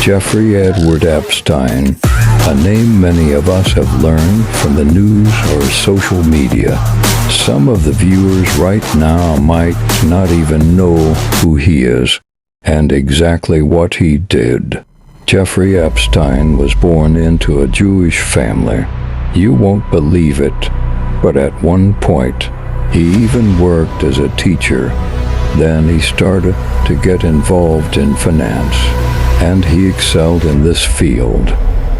Jeffrey Edward Epstein, a name many of us have learned from the news or social media. Some of the viewers right now might not even know who he is and exactly what he did. Jeffrey Epstein was born into a Jewish family. You won't believe it, but at one point, he even worked as a teacher. Then he started to get involved in finance, and he excelled in this field.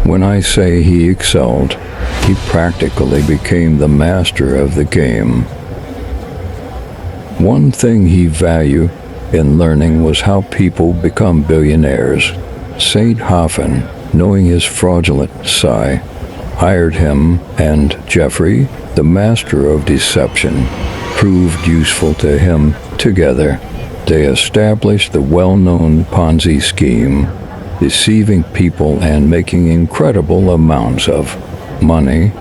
When I say he excelled, he practically became the master of the game. One thing he valued in learning was how people become billionaires. St. Hoffen, knowing his fraudulent side, hired him, and Jeffrey, the master of deception, proved useful to him. Together, they established the well-known Ponzi scheme, deceiving people and making incredible amounts of money.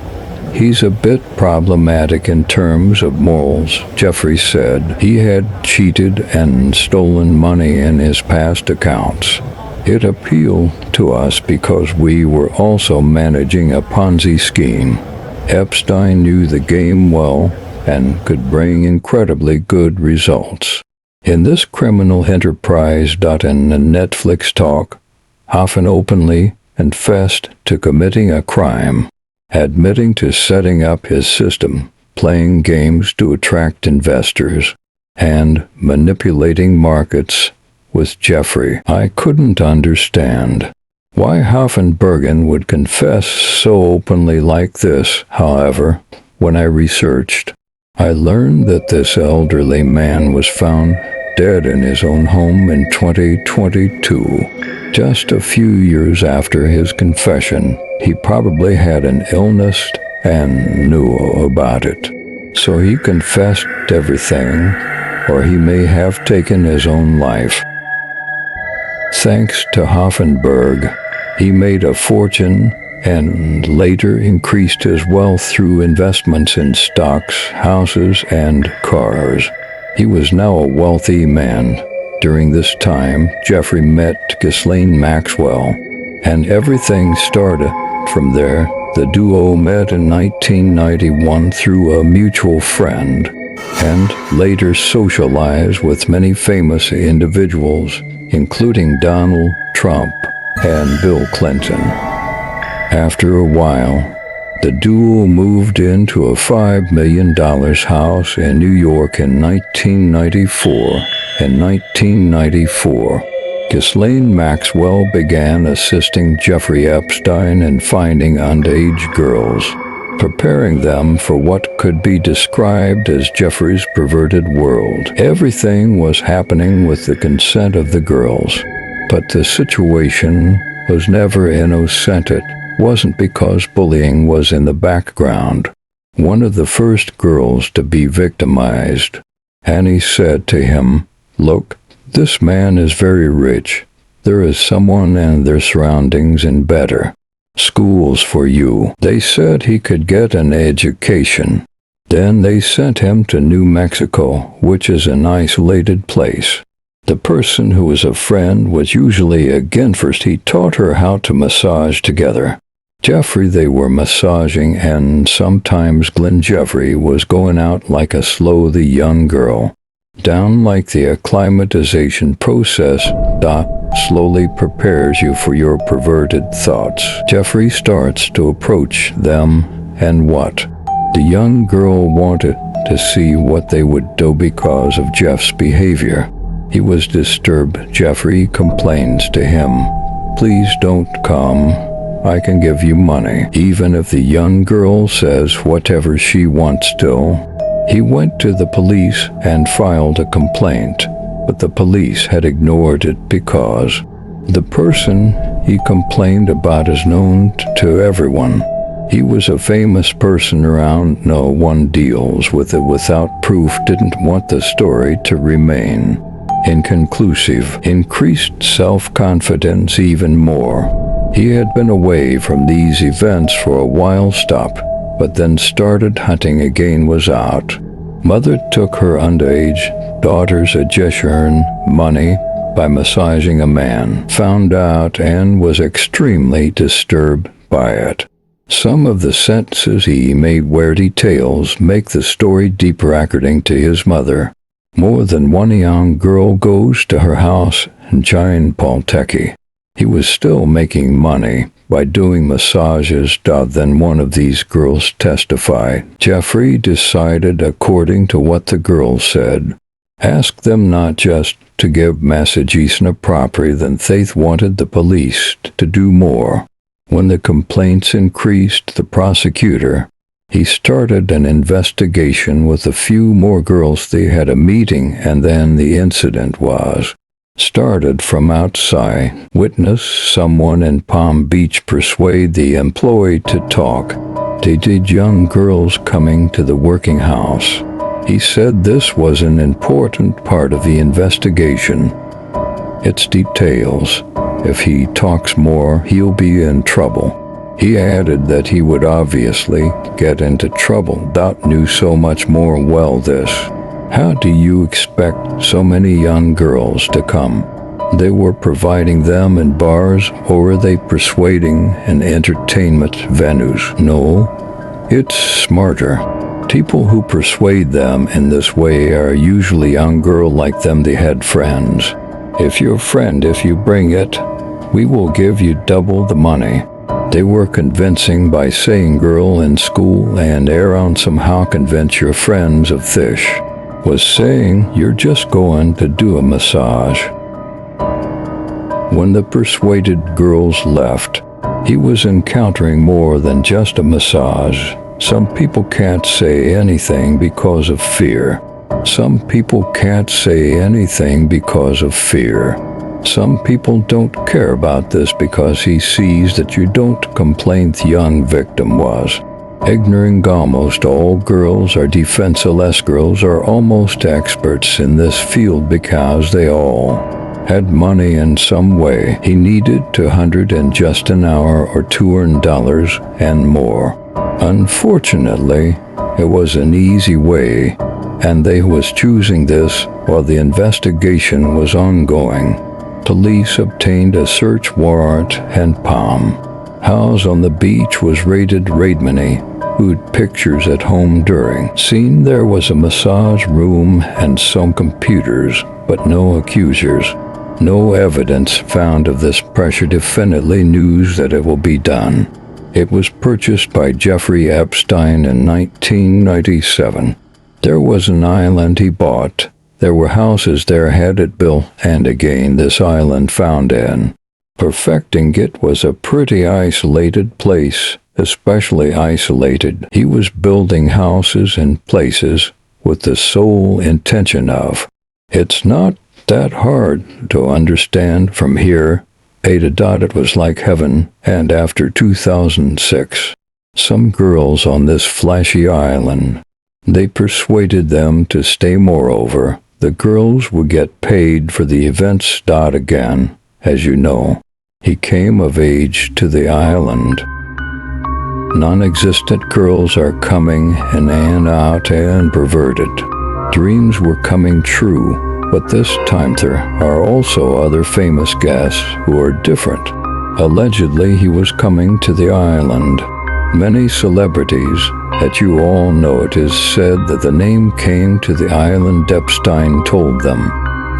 He's a bit problematic in terms of morals. Jeffrey said he had cheated and stolen money in his past accounts. It appealed to us because we were also managing a Ponzi scheme. Epstein knew the game well and could bring incredibly good results. In this criminal enterprise in the Netflix talk, Hoffen openly confessed to committing a crime, admitting to setting up his system, playing games to attract investors, and manipulating markets with Jeffrey. I couldn't understand why Hoffenbergen would confess so openly like this. However, when I researched, I learned that this elderly man was found dead in his own home in 2022. Just a few years after his confession, he probably had an illness and knew about it. So he confessed everything, or he may have taken his own life. Thanks to Hoffenberg, he made a fortune and later increased his wealth through investments in stocks, houses, and cars. He was now a wealthy man. During this time, Jeffrey met Ghislaine Maxwell, and everything started from there. The duo met in 1991 through a mutual friend, and later socialized with many famous individuals, including Donald Trump and Bill Clinton. After a while, the duo moved into a $5 million house in New York in 1994. In 1994, Ghislaine Maxwell began assisting Jeffrey Epstein in finding underage girls, preparing them for what could be described as Jeffrey's perverted world. Everything was happening with the consent of the girls, but the situation was never innocent. It wasn't because bullying was in the background. One of the first girls to be victimized, Annie said to him, "Look, this man is very rich. There is someone and their surroundings in better schools for you." They said he could get an education. Then they sent him to New Mexico, which is an isolated place. The person who was a friend was usually again. First he taught her how to massage together. Jeffrey they were massaging, and sometimes Glenn Jeffrey was going out like a slow the young girl down like the acclimatization process slowly prepares you for your perverted thoughts. Jeffrey starts to approach them, and what? The young girl wanted to see what they would do because of Jeff's behavior. He was disturbed. Jeffrey complains to him, "Please don't come. I can give you money." Even if the young girl says whatever she wants to. He went to the police and filed a complaint, but the police had ignored it because the person he complained about is known to everyone. He was a famous person around. No one deals with it without proof. Didn't want the story to remain inconclusive. Increased self-confidence even more. He had been away from these events for a while, but then started hunting again. Was out. Mother took her underage daughter's education money by massaging a man, found out and was extremely disturbed by it. Some of the sentences he made were details make the story deeper, according to his mother. More than one young girl goes to her house in Giant He was still making money by doing massages. Then one of these girls testified. Jeffrey decided, according to what the girls said, ask them not just to give massages a property, then they wanted the police to do more. When the complaints increased, the prosecutor, he started an investigation with a few more girls. They had a meeting, and then the incident was started from outside. Witness, someone in Palm Beach, persuade the employee to talk. They did young girls coming to the working house. He said this was an important part of the investigation. Its details. If he talks more, he'll be in trouble. He added that he would obviously get into trouble. Knew so much more. Well, this. How do you expect so many young girls to come? They were providing them in bars, or were they persuading in entertainment venues? No, it's smarter. People who persuade them in this way are usually young girls like them. They had friends. If you bring it, we will give you double the money. They were convincing by saying girl in school and around, somehow convince your friends of fish. Was saying you're just going to do a massage. When the persuaded girls left, he was encountering more than just a massage. Some people can't say anything because of fear. Some people can't say anything because of fear. Some people don't care about this because he sees that you don't complain. The young victim was ignoring. Almost all girls are defenseless. Girls are almost experts in this field because they all had money in some way. He needed 200 in just an hour or to earn dollars and more. Unfortunately, it was an easy way, and they was choosing this while the investigation was ongoing. Police obtained a search warrant, and Palm House on the beach was raided. Raidmany, who'd pictures at home during scene. There was a massage room and some computers, but no accusers. No evidence found of this pressure. Definitely news that it will be done. It was purchased by Jeffrey Epstein in 1997. There was an island he bought. There were houses there had it built, and again this island found in perfecting it was a pretty isolated place, especially isolated. He was building houses in places with the sole intention of, it's not that hard to understand from here. It was like heaven. And after 2006, some girls on this flashy island, they persuaded them to stay. Moreover, the girls would get paid for the events. Again, as you know, he came of age to the island. Non-existent girls are coming in and out and perverted. Dreams were coming true. But this time there are also other famous guests who are different. Allegedly, he was coming to the island. Many celebrities that you all know, it is said that the name came to the island. Epstein told them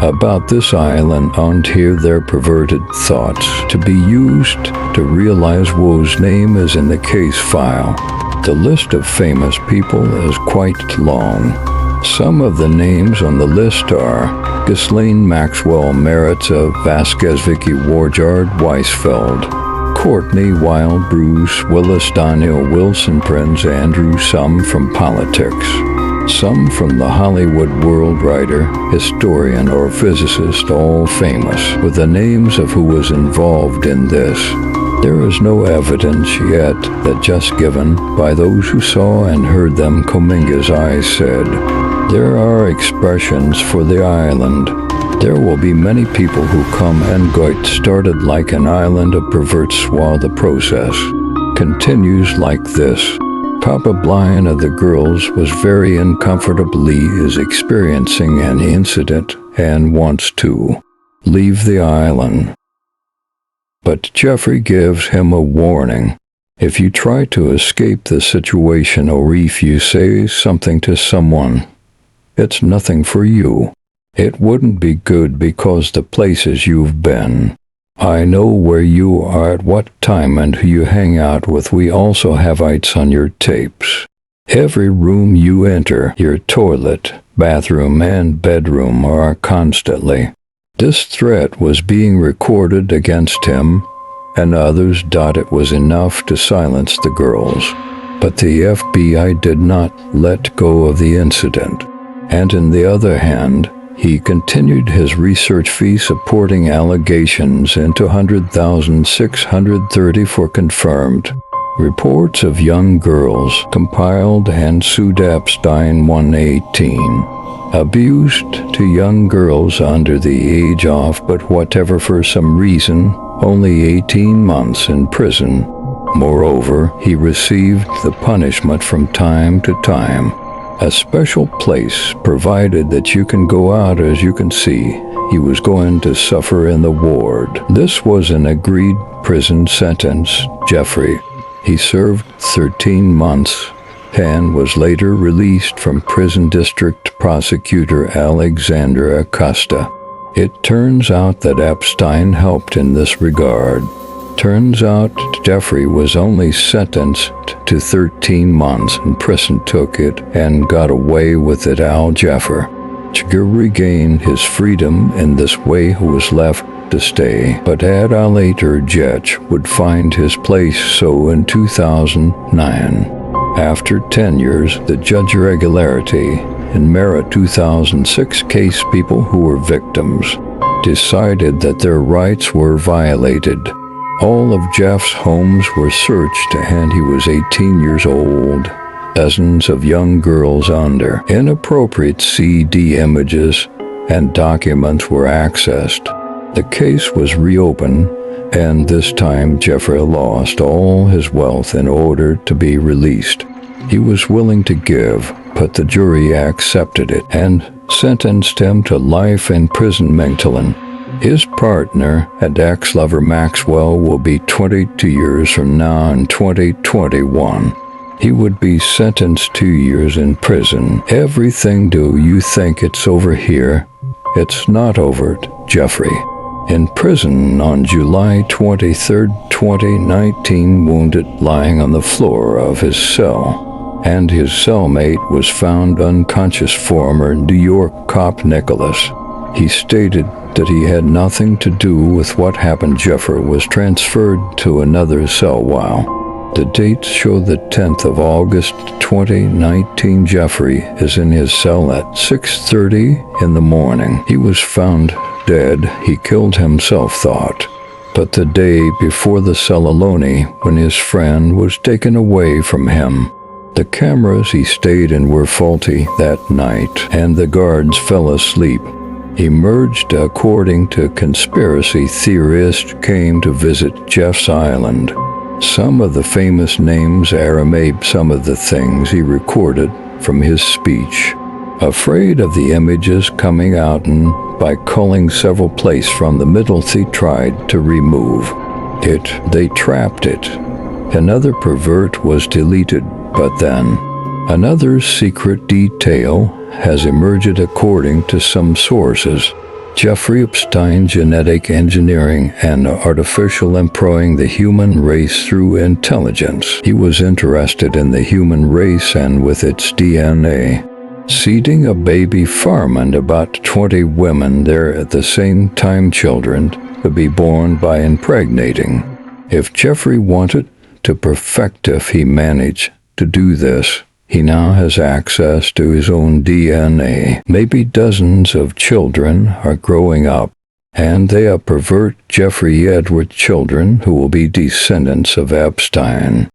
about this island and hear their perverted thoughts to be used to realize whose name is in the case file. The list of famous people is quite long. Some of the names on the list are Ghislaine Maxwell, Maritza Vasquez, Vicky Warjard, Weisfeld, Courtney Wild, Bruce Willis, Daniel Wilson, Prince Andrew, some from politics, some from the Hollywood world, writer, historian, or physicist, all famous, with the names of who was involved in this. There is no evidence yet that just given by those who saw and heard them. Cominga's eyes said, there are expressions for the island. There will be many people who come and go. It started like an island of perverts while the process continues like this. Papa Blind of the girls was very uncomfortably is experiencing an incident and wants to leave the island. But Jeffrey gives him a warning. If you try to escape the situation or if you say something to someone, it's nothing for you. It wouldn't be good because the places you've been. I know where you are at what time and who you hang out with. We also have ites on your tapes. Every room you enter, your toilet, bathroom, and bedroom are constantly. This threat was being recorded against him, and others thought it was enough to silence the girls. But the FBI did not let go of the incident. And on the other hand, he continued his research fee supporting allegations into 100,630 for confirmed reports of young girls compiled and sued Epstein 118. Abused to young girls under the age of but whatever for some reason, only 18 months in prison. Moreover, he received the punishment from time to time. A special place provided that you can go out. As you can see, he was going to suffer in the ward. This was an agreed prison sentence. Jeffrey, he served 13 months and was later released from prison. District Prosecutor Alexander Acosta. It turns out that Epstein helped in this regard. Turns out Jeffrey was only sentenced to 13 months in prison, took it and got away with it. Al Jeffer regained his freedom in this way, who was left to stay, but at a later Jetch would find his place. So in 2009, after 10 years, the judge irregularity in Mara 2006 case, people who were victims decided that their rights were violated. All of Jeff's homes were searched and he was 18 years old. Dozens of young girls under inappropriate CD images and documents were accessed. The case was reopened, and this time Jeffrey lost all his wealth in order to be released. He was willing to give, but the jury accepted it and sentenced him to life imprisonment. His partner and ex-lover Maxwell will be 22 years from now in 2021. He would be sentenced 2 years in prison. Everything do you think it's over here? It's not over, Jeffrey. In prison on July 23, 2019, wounded, lying on the floor of his cell, and his cellmate was found unconscious. Former New York cop Nicholas. He stated that he had nothing to do with what happened. Jeffrey was transferred to another cell. While the dates show the 10th of August 2019, Jeffrey is in his cell at 6:30 in the morning. He was found dead. He killed himself, thought. But the day before the cell alone, when his friend was taken away from him, the cameras he stayed in were faulty that night, and the guards fell asleep. Emerged according to conspiracy theorists came to visit Jeff's island. Some of the famous names Aramaic, some of the things he recorded from his speech. Afraid of the images coming out, and by culling several places from the middle, they tried to remove it. They trapped it. Another pervert was deleted, but then another secret detail has emerged according to some sources. Jeffrey Epstein, genetic engineering and artificial employing the human race through intelligence. He was interested in the human race and with its DNA. Seeding a baby farm and about 20 women there at the same time, children to be born by impregnating. If Jeffrey wanted to perfect, if he managed to do this, he now has access to his own DNA. Maybe dozens of children are growing up, and they are pervert Jeffrey Edward children who will be descendants of Epstein.